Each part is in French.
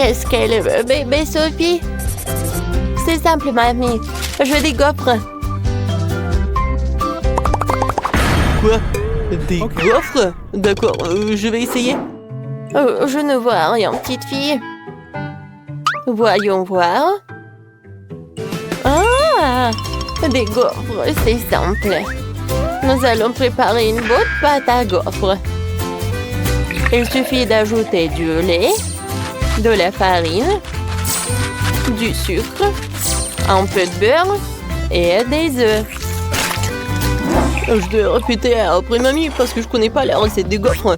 Qu'est-ce qu'elle veut, bébé Sophie? C'est simple, mamie. Je veux des gaufres. Quoi? Des gaufres? D'accord, je vais essayer. Je ne vois rien, petite fille. Voyons voir. Ah! Des gaufres, c'est simple. Nous allons préparer une bonne pâte à gaufres. Il suffit d'ajouter du lait, de la farine, du sucre, un peu de beurre et des œufs. Je dois répéter après mamie parce que je connais pas la recette des gaufres.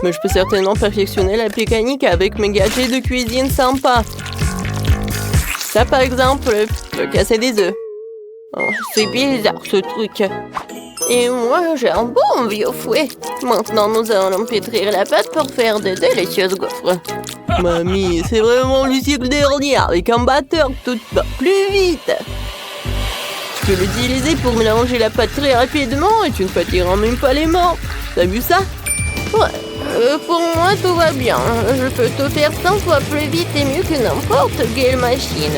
Mais je peux certainement perfectionner la mécanique avec mes gadgets de cuisine sympas. Ça par exemple, peut casser des œufs. Oh, c'est bizarre ce truc. Et moi, j'ai un bon vieux fouet. Maintenant, nous allons pétrir la pâte pour faire de délicieuses gaufres. Mamie, c'est vraiment le siècle dernier. Avec un batteur, tout va plus vite. Tu peux l'utiliser pour mélanger la pâte très rapidement et tu ne fatigueras même pas les mains. T'as vu ça? Ouais, pour moi, tout va bien. Je peux tout faire 100 fois plus vite et mieux que n'importe quelle machine.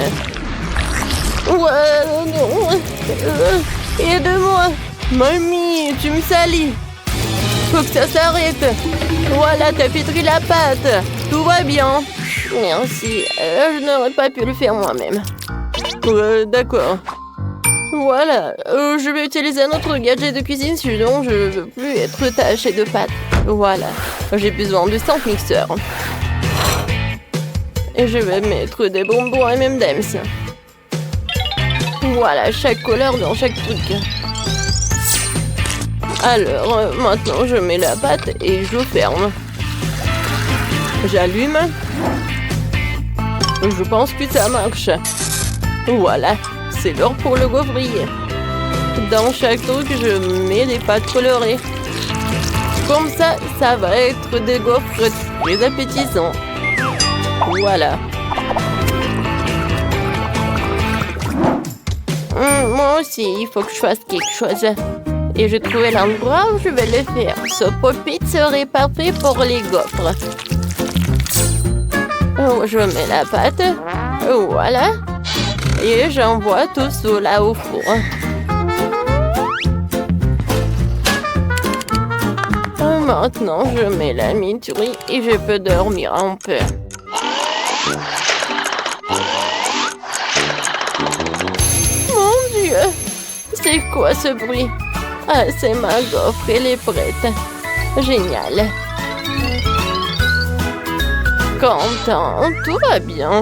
Ouais, non. Aide-moi. Mamie, tu me salis. Faut que ça s'arrête. Voilà, t'as pétri la pâte. Tout va bien. Merci. Je n'aurais pas pu le faire moi-même. D'accord. Voilà. Je vais utiliser un autre gadget de cuisine, sinon je ne veux plus être tachée de pâte. Voilà. J'ai besoin de 5 mixeurs. Et je vais mettre des bonbons et même d'Ems. Voilà, chaque couleur dans chaque truc. Alors, maintenant, je mets la pâte et je ferme. J'allume. Je pense que ça marche. Voilà, c'est l'heure pour le gaufrier. Dans chaque truc, je mets des pâtes colorées. Comme ça, ça va être des gaufres très appétissants. Voilà. Moi aussi, il faut que je fasse quelque chose. Et je trouvais l'endroit où je vais le faire. Ce pop-it serait parfait pour les gaufres. Je mets la pâte. Voilà. Et j'envoie tout cela au four. Maintenant, je mets la miturie et je peux dormir un peu. Mon Dieu! C'est quoi ce bruit? Ah, c'est ma gaufre, elle est prête. Génial. Quentin, tout va bien.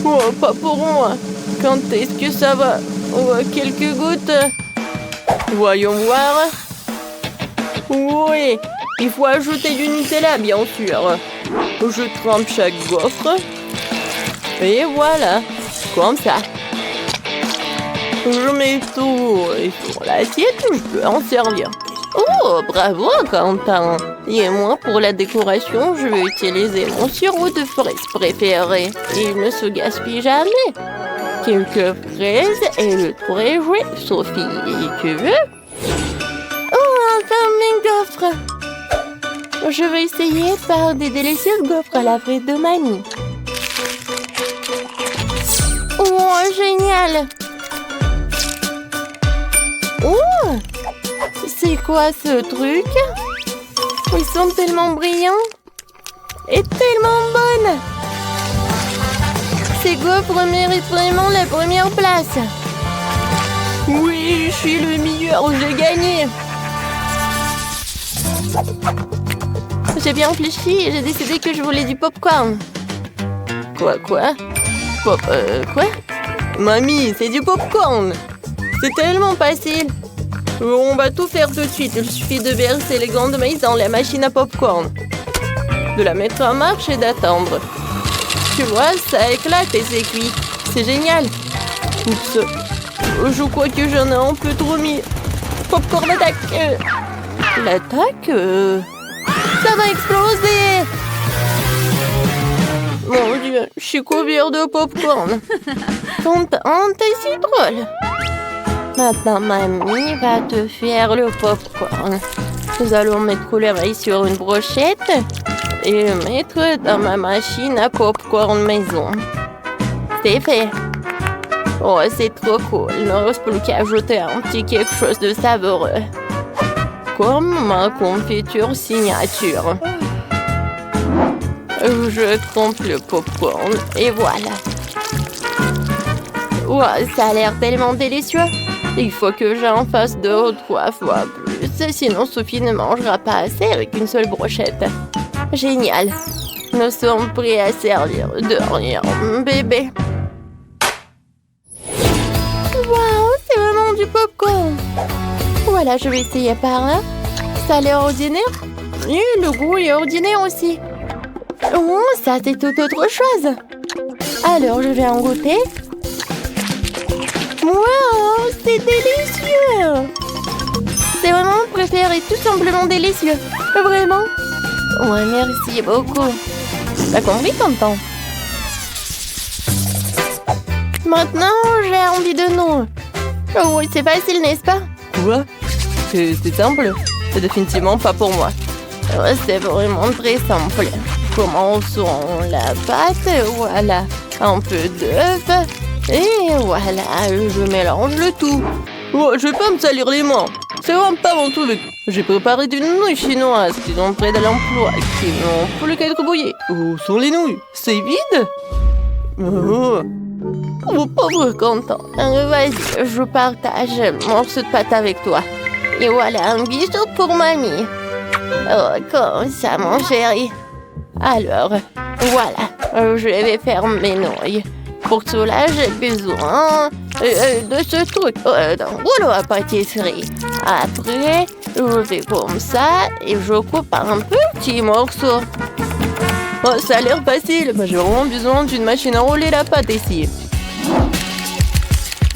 Oh, pas pour moi. Quand est-ce que ça va? Oh, quelques gouttes. Voyons voir. Oui, il faut ajouter du Nutella, bien sûr. Je trempe chaque gaufre. Et voilà, comme ça. Je mets tout sur l'assiette, je peux en servir. Oh, bravo, Quentin. Et moi, pour la décoration, je vais utiliser mon sirop de fraises préféré. Il ne se gaspille jamais. Quelques fraises et le très joué, Sophie. Tu veux? Oh, enfin mes gaufres. Je vais essayer de faire des délicieuses gaufres à la fraise de mamie. Oh, génial. Oh, c'est quoi ce truc? Ils sont tellement brillants et tellement bonnes. Ces gaufres méritent vraiment la première place. Oui, je suis le meilleur, j'ai gagné. J'ai bien réfléchi et j'ai décidé que je voulais du popcorn. Quoi? Quoi? Mamie, c'est du popcorn. C'est tellement facile. On va tout faire tout de suite. Il suffit de verser les grains de maïs dans la machine à popcorn. De la mettre en marche et d'attendre. Tu vois, ça éclate et c'est cuit. C'est génial. Oups. Je crois que j'en ai un peu trop mis. Popcorn attaque. L'attaque ça va exploser. Mon Dieu, je suis couvert de popcorn. T'es si drôle. Maintenant, mamie va te faire le popcorn. Nous allons mettre le maïs sur une brochette et le mettre dans ma machine à popcorn maison. C'est fait. Oh, c'est trop cool. Il ne reste plus qu'à ajouter un petit quelque chose de savoureux. Comme ma confiture signature. Je trempe le popcorn et voilà. Wow, ça a l'air tellement délicieux. Il faut que j'en fasse 2 ou 3 fois plus, sinon Sophie ne mangera pas assez avec une seule brochette. Génial. Nous sommes prêts à servir. De rien, bébé. Waouh, c'est vraiment du popcorn. Voilà, je vais essayer par là. Ça a l'air ordinaire. Et le goût est ordinaire aussi. Oh, ça c'est tout autre chose. Alors, je vais en goûter. Wow, c'est délicieux. C'est vraiment mon préféré, tout simplement délicieux. Vraiment. Ouais, merci beaucoup. T'as compris, tonton? Maintenant, j'ai envie de nous. Oh oui, c'est facile, n'est-ce pas? Quoi? C'est simple. C'est définitivement pas pour moi. Ouais, c'est vraiment très simple. Commençons la pâte, voilà. Un peu d'œuf. Et voilà, je mélange le tout. Oh, je vais pas me salir les mains. C'est vraiment pas mon truc. J'ai préparé des nouilles chinoises qui sont prêtes à l'emploi, qui n'ont plus qu'à être brouillées. Où sont les nouilles? C'est vide? Oh. Mon pauvre Quentin. Vas-y, je partage un morceau de pâte avec toi. Et voilà, un bisou pour mamie. Oh, comme ça, mon chéri. Alors, voilà, je vais faire mes nouilles. Pour cela, j'ai besoin de ce truc, d'un rouleau à pâtisserie. Après, je fais comme ça et je coupe un petit morceau. Oh, ça a l'air facile. Bah, j'ai vraiment besoin d'une machine à rouler la pâte ici.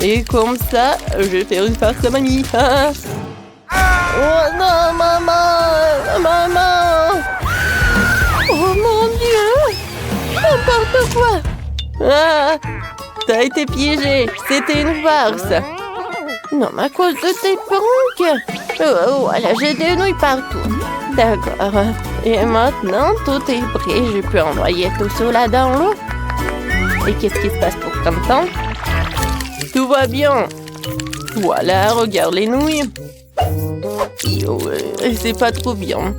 Et comme ça, je vais faire une farce à mamie. Oh non, maman! Maman! Oh mon Dieu! N'importe quoi! Ah, t'as été piégé. C'était une farce. Non, mais à cause de tes pranks. Voilà, j'ai des nouilles partout. D'accord. Et maintenant, tout est prêt. Je peux envoyer tout cela dans l'eau. Et qu'est-ce qui se passe pour Quentin? Tout va bien. Voilà, regarde les nouilles. C'est pas trop bien.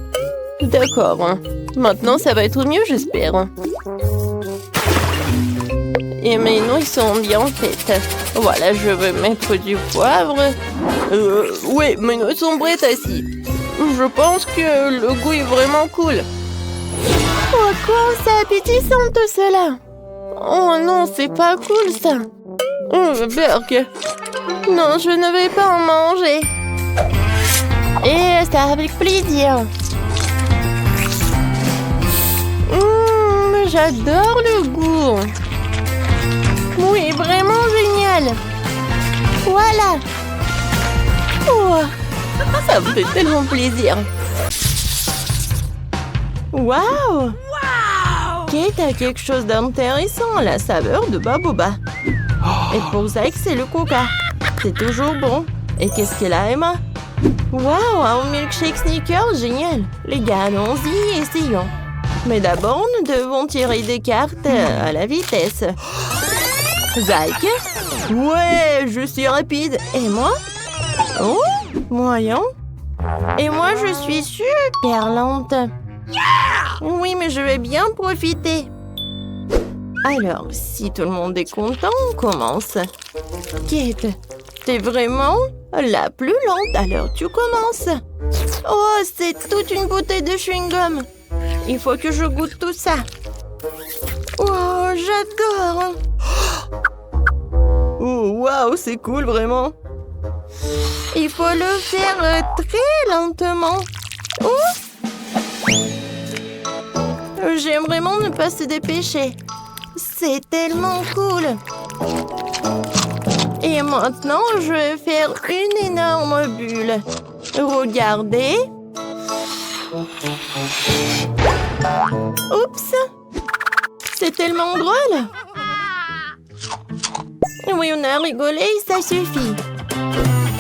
D'accord. Maintenant, ça va être mieux, j'espère. Et mes nouilles sont bien faites. Voilà, je vais mettre du poivre. Oui, mes nouilles sont prêtes aussi. Je pense que le goût est vraiment cool. Oh, quoi, c'est appétissant tout cela. Oh non, c'est pas cool ça. Berk. Non, je ne vais pas en manger. Et c'est avec plaisir. J'adore le goût. Oui, vraiment génial. Voilà. Oh, ça me fait tellement plaisir. Waouh. Kate a quelque chose d'intéressant, la saveur de baboba. Et pour Zach, c'est le coca. C'est toujours bon. Et qu'est-ce qu'elle a, Emma? Waouh, un milkshake Snickers, génial. Les gars, allons-y, essayons. Mais d'abord, nous devons tirer des cartes à la vitesse. Zach? Ouais, je suis rapide. Et moi? Oh, moyen. Et moi, je suis super lente. Oui, mais je vais bien profiter. Alors, si tout le monde est content, on commence. Kate, t'es vraiment la plus lente, alors tu commences. Oh, c'est toute une bouteille de chewing-gum. Il faut que je goûte tout ça. Oh, j'adore. Oh, waouh, c'est cool, vraiment. Il faut le faire très lentement. Oh. J'aime vraiment ne pas se dépêcher. C'est tellement cool. Et maintenant, je vais faire une énorme bulle. Regardez. Oups. C'est tellement drôle. Oui, on a rigolé, ça suffit.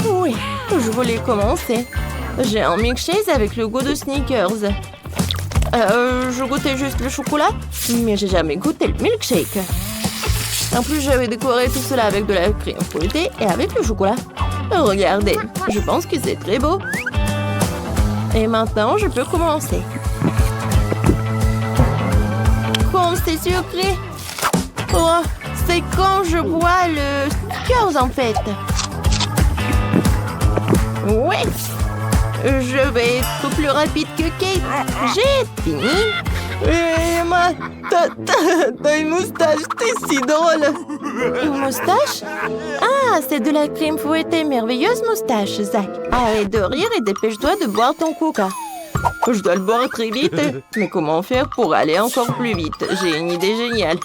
Oui, je voulais commencer. J'ai un milkshake avec le goût de Snickers. Je goûtais juste le chocolat, mais j'ai jamais goûté le milkshake. En plus, j'avais décoré tout cela avec de la crème fouettée et avec le chocolat. Regardez, je pense que c'est très beau. Et maintenant, je peux commencer. Comme c'est sucré. Oh, c'est quand je bois le Snickers en fait. Ouais. Je vais être plus rapide que Kate. J'ai fini. Et Emma, t'as une moustache, t'es si drôle. Une moustache? Ah, c'est de la crème fouettée, merveilleuse moustache, Zach. Arrête de rire et dépêche-toi de boire ton coca. Je dois le boire très vite. Mais comment faire pour aller encore plus vite? J'ai une idée géniale.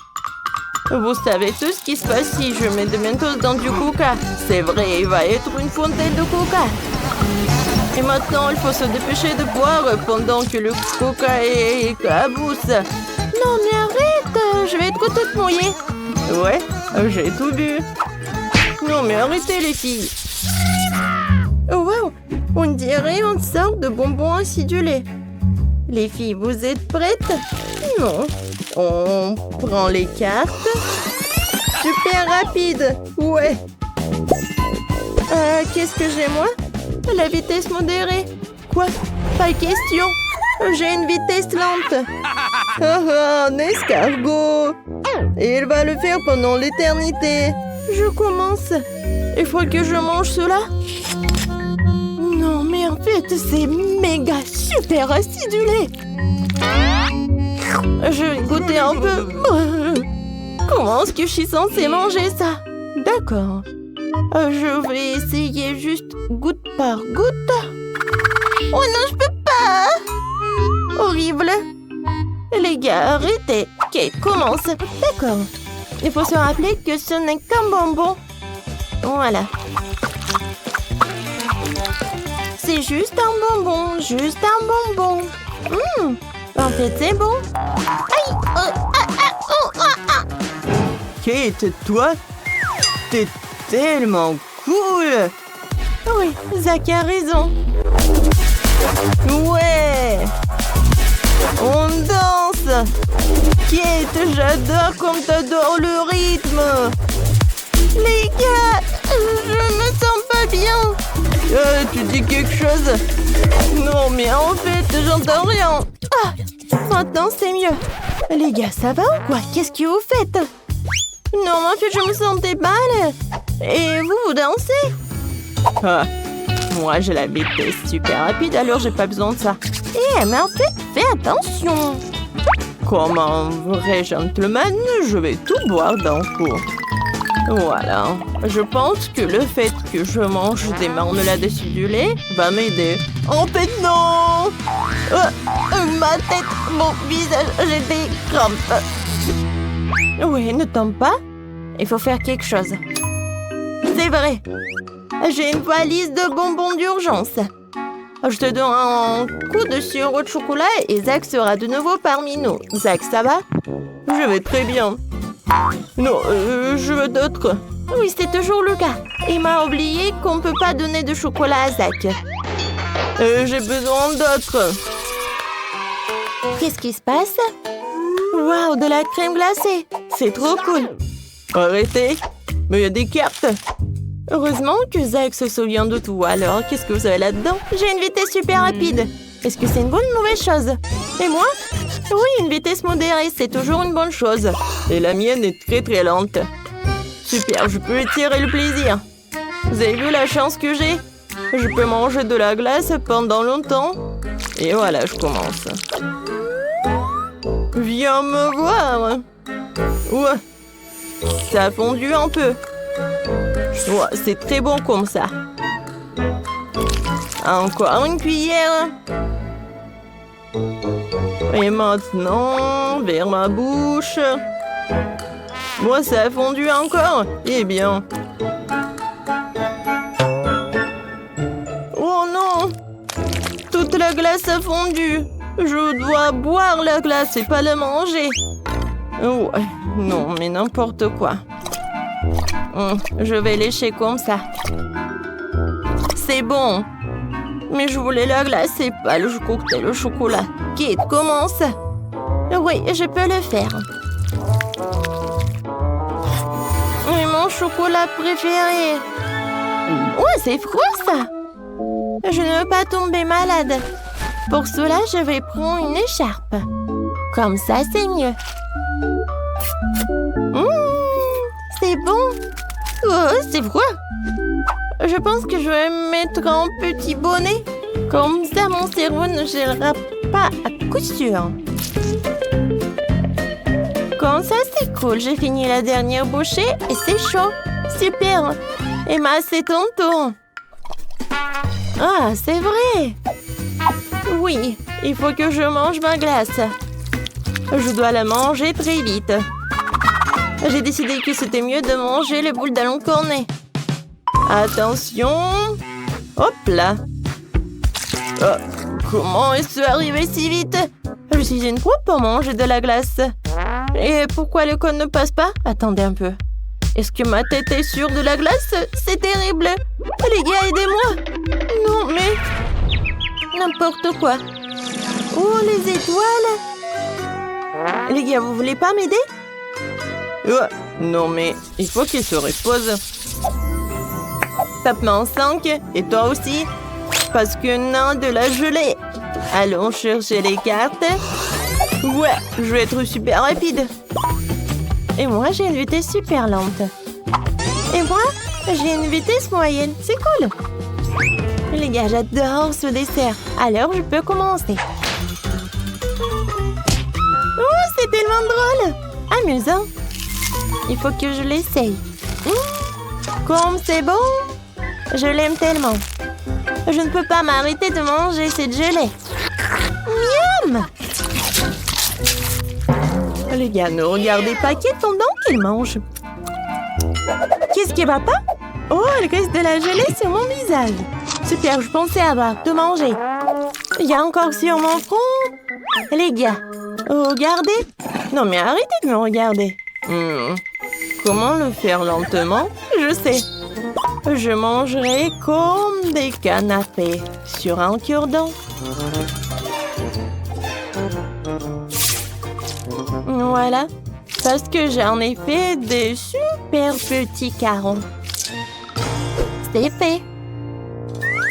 Vous savez tout ce qui se passe si je mets des Mentos dans du coca. C'est vrai, il va être une fontaine de coca. Et maintenant, il faut se dépêcher de boire pendant que le coca est cabousse. Non, mais arrête, je vais être toute mouillée. Ouais, j'ai tout bu. Non, mais arrêtez les filles. Oh, wow, on dirait une sorte de bonbon acidulé. Les filles, vous êtes prêtes? Non. On prend les cartes. Super rapide. Ouais. Qu'est-ce que j'ai, moi? La vitesse modérée. Quoi? Pas question. J'ai une vitesse lente. Un escargot. Et il va le faire pendant l'éternité. Je commence. Il faut que je mange cela. Non, mais en fait, c'est méga super acidulé. Je vais goûter un peu. Comment est-ce que je suis censée manger ça? D'accord. Je vais essayer juste goutte par goutte. Oh non, je peux pas. Horrible. Les gars, arrêtez. Kate, commence. D'accord. Il faut se rappeler que ce n'est qu'un bonbon. Voilà. C'est juste un bonbon. Juste un bonbon. En fait, c'est bon. Aïe. Kate, toi, t'es tellement cool. Oui, Zach a raison. Ouais. On danse. Kate, j'adore comme t'adores le rythme. Les gars, je me sens pas bien. Tu dis quelque chose? Non, mais en fait, j'entends rien. Ah, maintenant, c'est mieux. Les gars, ça va ou quoi? Qu'est-ce que vous faites? Non, en fait, je me sentais mal. Et vous dansez? Ah, moi, j'ai la vitesse super rapide, alors j'ai pas besoin de ça. Mais en fait, fais attention. Comme un vrai gentleman, je vais tout boire d'un coup. Voilà. Je pense que le fait que je mange des marmelades acidulées va m'aider. En fait, non! Ma tête, mon visage, j'ai des crampes. Oui, ne tombe pas. Il faut faire quelque chose. C'est vrai. J'ai une valise de bonbons d'urgence. Je te donne un coup de sirop de chocolat et Zach sera de nouveau parmi nous. Zach, ça va? Je vais très bien. Non, je veux d'autres. Oui, c'est toujours le cas. Il m'a oublié qu'on ne peut pas donner de chocolat à Zach. J'ai besoin d'autres. Qu'est-ce qui se passe? Waouh, de la crème glacée. C'est trop cool. Arrêtez. Mais il y a des cartes. Heureusement que Zach se souvient de tout. Alors, qu'est-ce que vous avez là-dedans? J'ai une vitesse super rapide. Est-ce que c'est une bonne ou mauvaise chose? Et moi? Oui, une vitesse modérée, c'est toujours une bonne chose. Et la mienne est très très lente. Super, je peux étirer le plaisir. Vous avez vu la chance que j'ai? Je peux manger de la glace pendant longtemps. Et voilà, je commence. Viens me voir. Ouais. Ça a fondu un peu. Ouais, c'est très bon comme ça. Encore une cuillère. Et maintenant, vers ma bouche. Moi, ça a fondu encore. Eh bien. Oh non! Toute la glace a fondu. Je dois boire la glace et pas la manger. Ouais, non, mais n'importe quoi. Je vais lécher comme ça. C'est bon. Mais je voulais la glace et pas le cocktail au chocolat. Kate, commence. Oui, je peux le faire. Et mon chocolat préféré. Ouais, c'est froid ça. Je ne veux pas tomber malade. Pour cela, je vais prendre une écharpe. Comme ça, c'est mieux. C'est bon. Oh, c'est froid. Je pense que je vais mettre un petit bonnet. Comme ça, mon cerveau ne gèlera pas à coup sûr. Comme ça, c'est cool. J'ai fini la dernière bouchée et c'est chaud. Super. Emma, c'est ton tour. Ah, c'est vrai. Oui, il faut que je mange ma glace. Je dois la manger très vite. J'ai décidé que c'était mieux de manger les boules d'Alain Cornet. Attention. Hop là. Oh, comment est-ce arrivé si vite? Je suis une pro pour manger de la glace. Et pourquoi le code ne passe pas? Attendez un peu. Est-ce que ma tête est sûre de la glace? C'est terrible. Les gars, aidez-moi. Non, mais... n'importe quoi. Oh, les étoiles. Les gars, vous voulez pas m'aider? Non, mais il faut qu'il se repose. Tape-moi en 5. Et toi aussi. Parce que non, de la gelée. Allons chercher les cartes. Ouais, je vais être super rapide. Et moi, j'ai une vitesse super lente. Et moi, j'ai une vitesse moyenne. C'est cool. Les gars, j'adore ce dessert. Alors, je peux commencer. Oh, c'est tellement drôle. Amusant. Il faut que je l'essaye. Comme c'est bon. Je l'aime tellement. Je ne peux pas m'arrêter de manger cette gelée. Miam! Les gars, ne regardez pas Kate pendant qu'elle mange. Qu'est-ce qui va pas? Oh, il reste de la gelée sur mon visage. Super, je pensais avoir de manger. Il y a encore sur mon front. Les gars, regardez. Non, mais arrêtez de me regarder. Comment le faire lentement? Je sais. Je mangerai comme des canapés sur un cure-dent. Voilà, parce que j'en ai fait des super petits carreaux. C'est fait.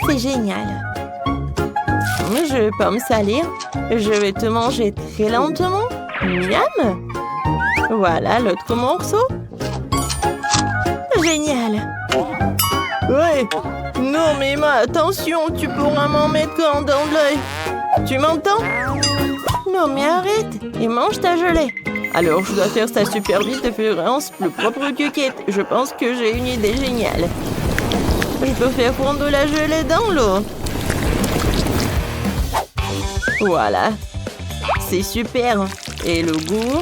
C'est génial. Je vais pas me salir. Je vais te manger très lentement. Miam. Voilà l'autre morceau. Génial. Ouais. Non mais Emma, attention, tu pourras m'en mettre un dans l'œil. Tu m'entends? Non mais arrête et mange ta gelée. Alors je dois faire ça super vite et faire un plus propre que Kate. Je pense que j'ai une idée géniale. Je peux faire fondre la gelée dans l'eau. Voilà. C'est super. Et le goût?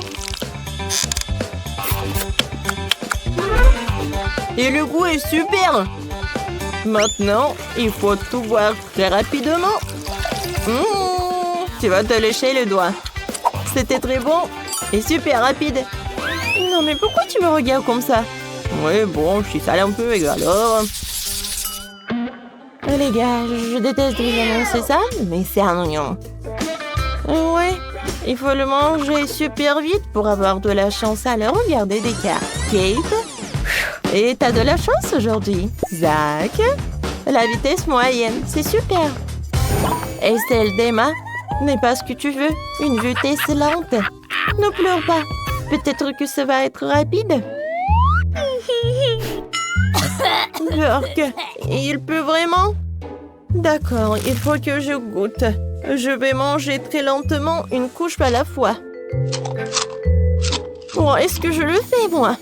Et le goût est super. Maintenant, il faut tout boire très rapidement. Tu vas te lécher le doigt. C'était très bon et super rapide. Non, mais pourquoi tu me regardes comme ça? Oui, bon, je suis sale un peu, et alors... Les gars, je déteste vous annoncer ça, mais c'est un oignon. Ouais, il faut le manger super vite pour avoir de la chance. Alors, regardez des cartes. Kate, et t'as de la chance aujourd'hui. Zach, la vitesse moyenne, c'est super. Et celle d'Emma n'est pas ce que tu veux, une vitesse lente. Ne pleure pas, peut-être que ça va être rapide. Burk, il peut vraiment? D'accord, il faut que je goûte. Je vais manger très lentement, une couche à la fois. Oh, est-ce que je le fais, moi?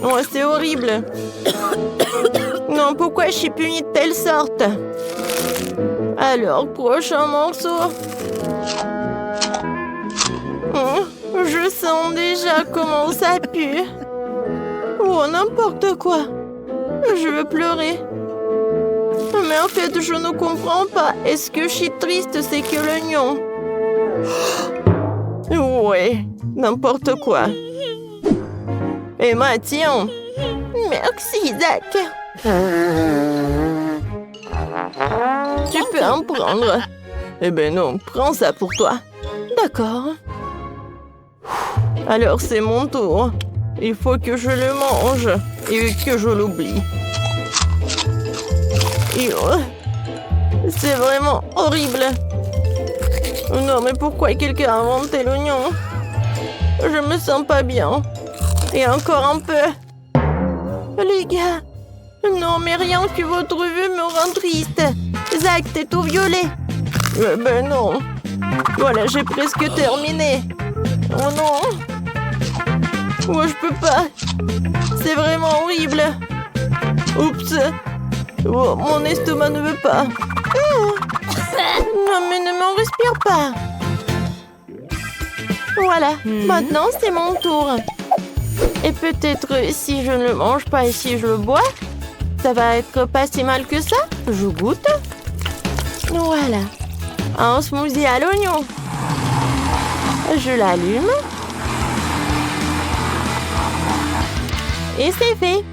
Oh, c'est horrible. Non, pourquoi je suis punie de telle sorte? Alors, prochain morceau. Oh, je sens déjà comment ça pue. Oh, n'importe quoi. Je veux pleurer. Mais en fait, je ne comprends pas. Est-ce que je suis triste, c'est que l'oignon? Ouais, n'importe quoi. Emma, tiens. Merci, Zach. Tu peux en prendre. Eh ben non, prends ça pour toi. D'accord. Alors c'est mon tour. Il faut que je le mange et que je l'oublie. C'est vraiment horrible. Non, mais pourquoi quelqu'un a inventé l'oignon? Je me sens pas bien. Et encore un peu. Les gars. Non, mais rien que votre vue me rend triste. Zach, t'es tout violet. Ben non. Voilà, j'ai presque terminé. Oh non. Moi, je peux pas. C'est vraiment horrible. Oups. Oh, mon estomac ne veut pas. Non, mais ne m'en respire pas. Voilà, maintenant c'est mon tour. Et peut-être si je ne le mange pas et si je le bois, ça va être pas si mal que ça. Je goûte. Voilà. Un smoothie à l'oignon. Je l'allume. Et c'est fait.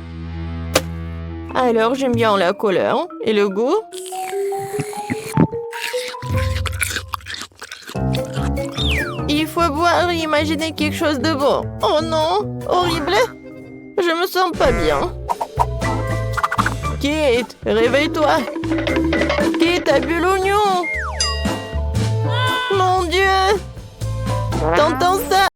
Alors, j'aime bien la couleur et le goût. Il faut boire et imaginer quelque chose de bon. Oh non, horrible. Je me sens pas bien. Kate, réveille-toi. Kate a bu l'oignon. Mon Dieu. T'entends ça?